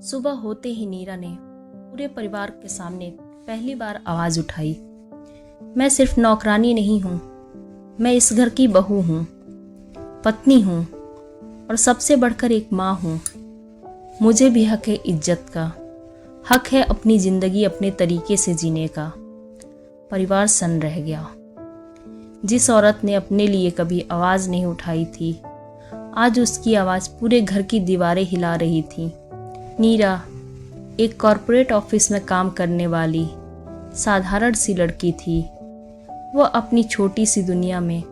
सुबह होते ही नीरा ने पूरे परिवार के सामने पहली बार आवाज उठाई। मैं सिर्फ नौकरानी नहीं हूँ, मैं इस घर की बहू हूँ, पत्नी हूँ और सबसे बढ़कर एक माँ हूँ। मुझे भी हक है इज्जत का, हक है अपनी जिंदगी अपने तरीके से जीने का। परिवार सन्न रह गया। जिस औरत ने अपने लिए कभी आवाज नहीं उठाई थी, आज उसकी आवाज पूरे घर की दीवारें हिला रही थी। नीरा एक कॉरपोरेट ऑफिस में काम करने वाली साधारण सी लड़की थी। वो अपनी छोटी सी दुनिया में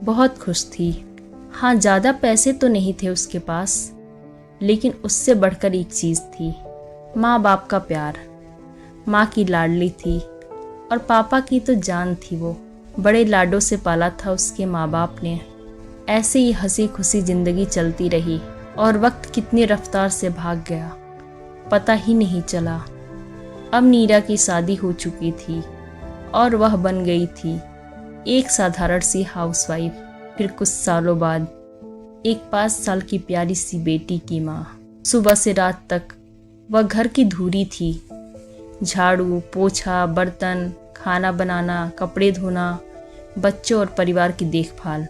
बहुत खुश थी। हाँ, ज़्यादा पैसे तो नहीं थे उसके पास, लेकिन उससे बढ़कर एक चीज़ थी, माँ बाप का प्यार। माँ की लाडली थी और पापा की तो जान थी। वो बड़े लाडों से पाला था उसके माँ बाप ने। ऐसे ही हंसी खुशी जिंदगी चलती रही और वक्त कितनी रफ्तार से भाग गया, पता ही नहीं चला। अब नीरा की शादी हो चुकी थी और वह बन गई थी एक साधारण सी हाउसवाइफ। फिर कुछ सालों बाद एक 5 साल की प्यारी सी बेटी की माँ। सुबह से रात तक वह घर की धूरी थी। झाड़ू, पोछा, बर्तन, खाना बनाना, कपड़े धोना, बच्चों और परिवार की देखभाल।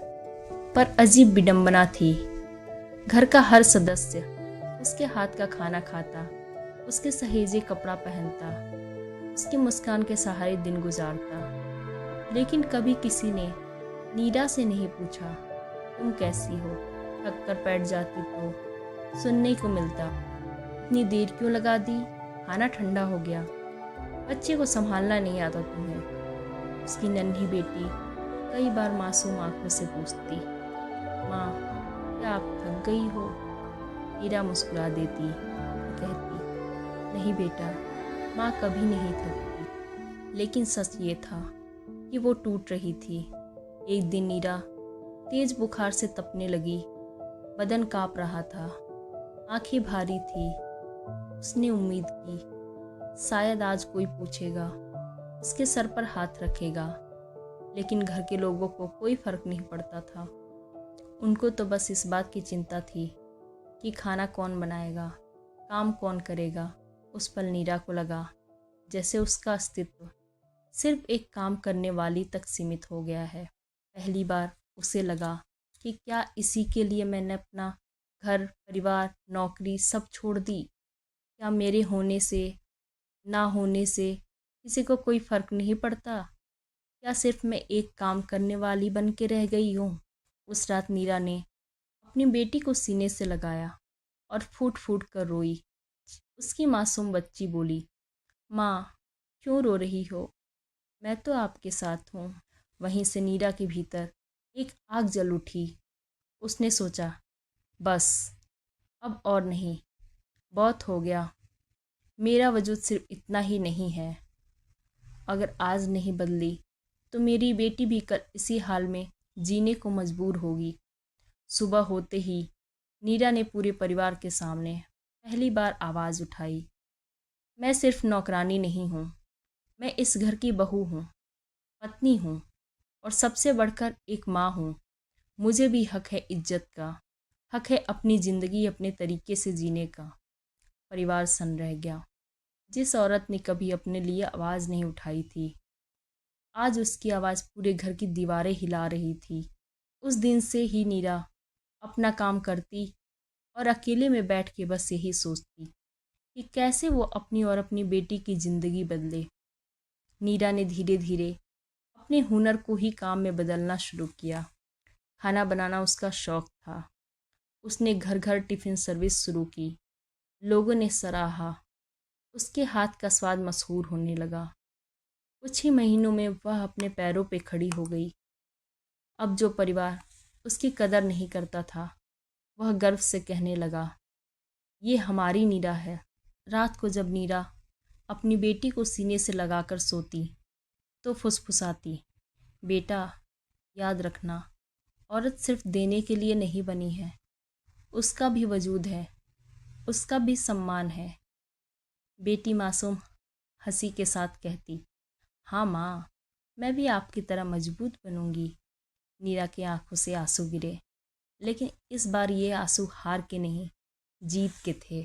पर अजीब विडंबना थी, घर का हर सदस्य उसके हाथ का खाना खाता, उसके सहेजे कपड़ा पहनता, उसकी मुस्कान के सहारे दिन गुजारता। लेकिन कभी किसी ने नीरा से नहीं पूछा, तुम कैसी हो, थक कर बैठ जाती तो सुनने को मिलता, इतनी देर क्यों लगा दी, खाना ठंडा हो गया, बच्चे को संभालना नहीं आता तुम्हें। उसकी नन्ही बेटी कई बार मासूम आंखों से पूछती, माँ क्या आप थक गई हो? नीरा मुस्कुरा देती, कहती, नहीं बेटा, माँ कभी नहीं थकती। लेकिन सच ये था कि वो टूट रही थी। एक दिन नीरा तेज बुखार से तपने लगी, बदन कांप रहा था, आंखें भारी थी। उसने उम्मीद की शायद आज कोई पूछेगा, उसके सर पर हाथ रखेगा। लेकिन घर के लोगों को कोई फर्क नहीं पड़ता था। उनको तो बस इस बात की चिंता थी कि खाना कौन बनाएगा, काम कौन करेगा। उस पल नीरा को लगा जैसे उसका अस्तित्व सिर्फ एक काम करने वाली तक सीमित हो गया है। पहली बार उसे लगा कि क्या इसी के लिए मैंने अपना घर, परिवार, नौकरी सब छोड़ दी? क्या मेरे होने से, ना होने से किसी को कोई फर्क नहीं पड़ता? क्या सिर्फ मैं एक काम करने वाली बन के रह गई हूँ? उस रात नीरा ने अपनी बेटी को सीने से लगाया और फूट फूट कर रोई। उसकी मासूम बच्ची बोली, माँ क्यों रो रही हो? मैं तो आपके साथ हूँ। वहीं से नीरा के भीतर एक आग जल उठी। उसने सोचा, बस अब और नहीं, बहुत हो गया। मेरा वजूद सिर्फ इतना ही नहीं है। अगर आज नहीं बदली तो मेरी बेटी भी कल इसी हाल में जीने को मजबूर होगी। सुबह होते ही नीरा ने पूरे परिवार के सामने पहली बार आवाज़ उठाई, मैं सिर्फ नौकरानी नहीं हूँ, मैं इस घर की बहू हूँ, पत्नी हूँ और सबसे बढ़कर एक माँ हूँ। मुझे भी हक है इज्जत का, हक है अपनी ज़िंदगी अपने तरीके से जीने का। परिवार सन्न रह गया। जिस औरत ने कभी अपने लिए आवाज़ नहीं उठाई थी, आज उसकी आवाज़ पूरे घर की दीवारें हिला रही थी। उस दिन से ही नीरा अपना काम करती और अकेले में बैठ के बस यही सोचती कि कैसे वो अपनी और अपनी बेटी की ज़िंदगी बदले। नीरा ने धीरे धीरे अपने हुनर को ही काम में बदलना शुरू किया। खाना बनाना उसका शौक था। उसने घर घर टिफ़िन सर्विस शुरू की। लोगों ने सराहा। उसके हाथ का स्वाद मशहूर होने लगा। कुछ ही महीनों में वह अपने पैरों पे खड़ी हो गई। अब जो परिवार उसकी कदर नहीं करता था, वह गर्व से कहने लगा, ये हमारी नीरा है। रात को जब नीरा अपनी बेटी को सीने से लगाकर सोती तो फुसफुसाती, बेटा याद रखना, औरत सिर्फ देने के लिए नहीं बनी है, उसका भी वजूद है, उसका भी सम्मान है। बेटी मासूम हंसी के साथ कहती, हाँ माँ, मैं भी आपकी तरह मजबूत बनूंगी। नीरा की आंखों से आंसू गिरे, लेकिन इस बार ये आंसू हार के नहीं, जीत के थे।